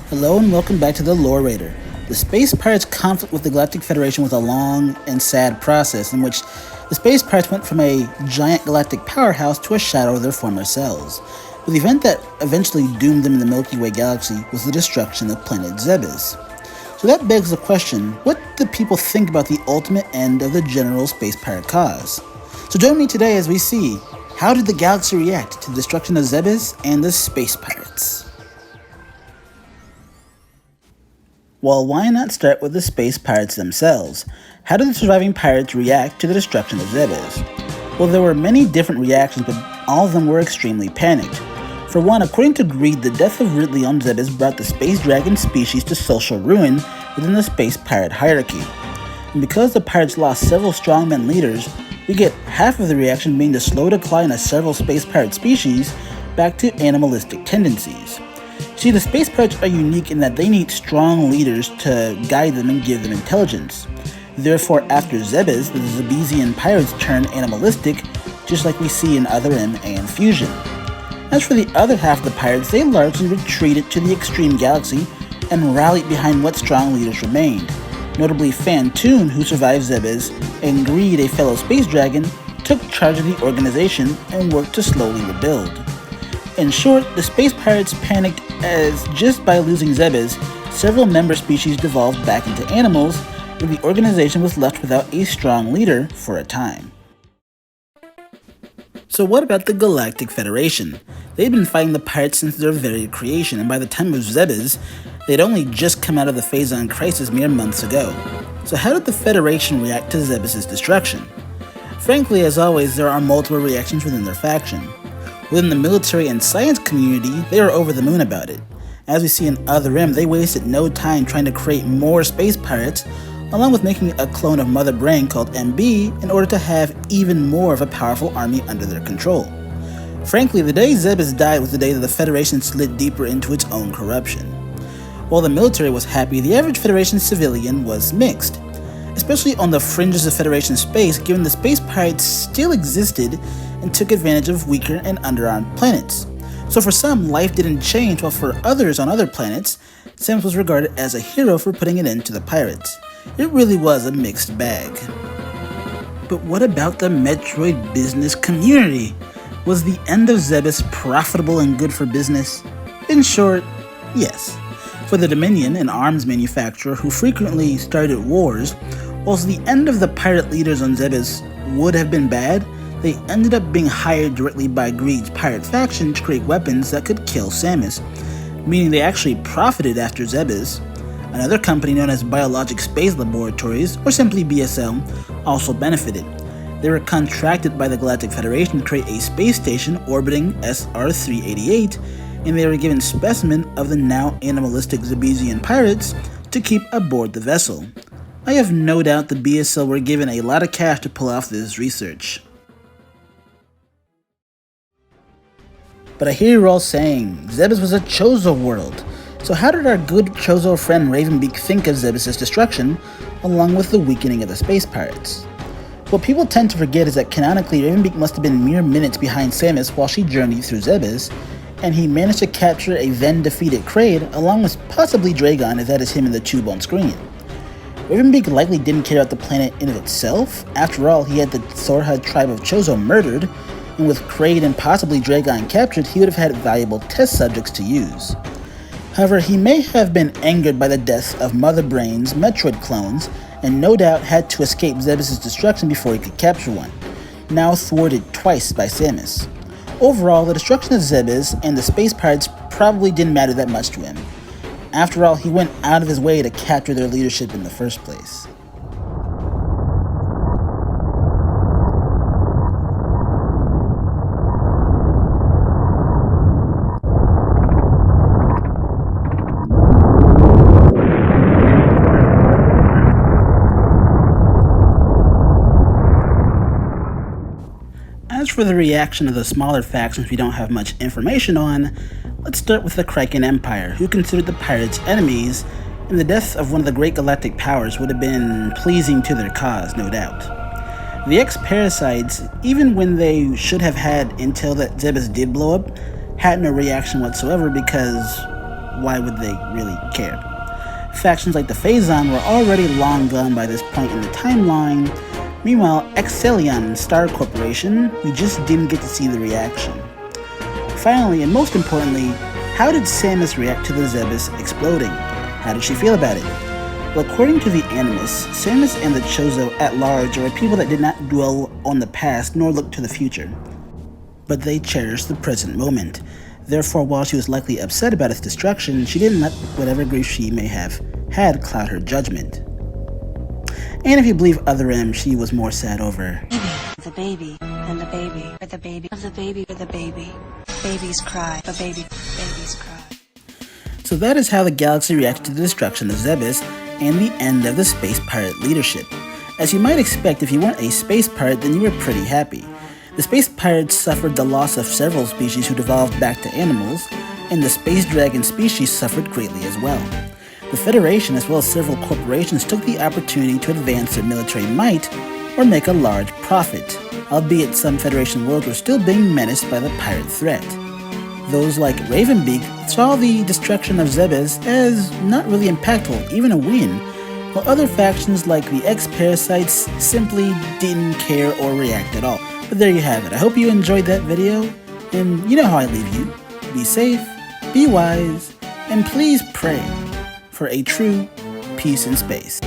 Hello and welcome back to the Lore Raider. The Space Pirates' conflict with the Galactic Federation was a long and sad process in which the Space Pirates went from a giant galactic powerhouse to a shadow of their former selves. But the event that eventually doomed them in the Milky Way galaxy was the destruction of planet Zebes. So that begs the question, what do people think about the ultimate end of the general space pirate cause? So join me today as we see, how did the galaxy react to the destruction of Zebes and the Space Pirates? Well, why not start with the space pirates themselves? How did the surviving pirates react to the destruction of Zebes? Well, there were many different reactions, but all of them were extremely panicked. For one, according to Greed, the death of Ridley on Zebes brought the space dragon species to social ruin within the space pirate hierarchy. And because the pirates lost several strongman leaders, we get half of the reaction being the slow decline of several space pirate species back to animalistic tendencies. See, the space pirates are unique in that they need strong leaders to guide them and give them intelligence. Therefore, after Zebes, the Zebesian pirates turn animalistic, just like we see in Other M and Fusion. As for the other half of the pirates, they largely retreated to the extreme galaxy and rallied behind what strong leaders remained. Notably, Fantoon, who survived Zebes, and Greed, a fellow space dragon, took charge of the organization and worked to slowly rebuild. In short, the space pirates panicked as just by losing Zebes, several member species devolved back into animals, and the organization was left without a strong leader for a time. So what about the Galactic Federation? They'd been fighting the pirates since their very creation, and by the time of Zebes, they'd only just come out of the Phazon crisis mere months ago. So how did the Federation react to Zebes' destruction? Frankly, as always, there are multiple reactions within their faction. Within the military and science community, they are over the moon about it. As we see in Other M, they wasted no time trying to create more space pirates, along with making a clone of Mother Brain called MB in order to have even more of a powerful army under their control. Frankly, the day Zebes died was the day that the Federation slid deeper into its own corruption. While the military was happy, the average Federation civilian was mixed, especially on the fringes of Federation space, given the space pirates still existed and took advantage of weaker and underarmed planets. So for some, life didn't change, while for others on other planets, Zebes was regarded as a hero for putting an end to the pirates. It really was a mixed bag. But what about the Metroid business community? Was the end of Zebes profitable and good for business? In short, yes. For the Dominion, an arms manufacturer who frequently started wars, whilst the end of the pirate leaders on Zebes would have been bad, they ended up being hired directly by Greed's pirate faction to create weapons that could kill Samus, meaning they actually profited after Zebes. Another company known as Biologic Space Laboratories, or simply BSL, also benefited. They were contracted by the Galactic Federation to create a space station orbiting SR-388, and they were given specimen of the now animalistic Zebesian pirates to keep aboard the vessel. I have no doubt the BSL were given a lot of cash to pull off this research. But I hear you all saying, Zebes was a Chozo world. So how did our good Chozo friend Ravenbeak think of Zebes' destruction, along with the weakening of the space pirates? What people tend to forget is that canonically Ravenbeak must have been mere minutes behind Samus while she journeyed through Zebes, and he managed to capture a then defeated Kraid, along with possibly Dragon, if that is him in the tube on screen. Ravenbeak likely didn't care about the planet in of itself. After all, he had the Thorhud tribe of Chozo murdered, and with Kraid and possibly Dragon captured, he would have had valuable test subjects to use. However, he may have been angered by the deaths of Mother Brain's Metroid clones, and no doubt had to escape Zebes' destruction before he could capture one, now thwarted twice by Samus. Overall, the destruction of Zebes and the space pirates probably didn't matter that much to him. After all, he went out of his way to capture their leadership in the first place. As for the reaction of the smaller factions we don't have much information on, let's start with the Kraken Empire, who considered the pirates enemies, and the death of one of the great galactic powers would have been pleasing to their cause, no doubt. The ex-parasites, even when they should have had intel that Zebes did blow up, had no reaction whatsoever because, why would they really care? Factions like the Phazon were already long gone by this point in the timeline. Meanwhile, Excellion and Star Corporation, we just didn't get to see the reaction. Finally, and most importantly, how did Samus react to the Zebes exploding? How did she feel about it? Well, according to the Animus, Samus and the Chozo at large are people that did not dwell on the past nor look to the future, but they cherished the present moment. Therefore, while she was likely upset about its destruction, she didn't let whatever grief she may have had cloud her judgment. And if you believe Other M, she was more sad over the baby, and the baby, or the baby, of the baby, or the baby. Babies cry, the babies cry. So that is how the galaxy reacted to the destruction of Zebes and the end of the space pirate leadership. As you might expect, if you weren't a space pirate, then you were pretty happy. The space pirates suffered the loss of several species who devolved back to animals, and the space dragon species suffered greatly as well. The Federation, as well as several corporations, took the opportunity to advance their military might or make a large profit, albeit some Federation worlds were still being menaced by the pirate threat. Those like Ravenbeak saw the destruction of Zebes as not really impactful, even a win, while other factions like the X-Parasites simply didn't care or react at all. But there you have it. I hope you enjoyed that video, and you know how I leave you. Be safe, be wise, and please pray for a true peace in space.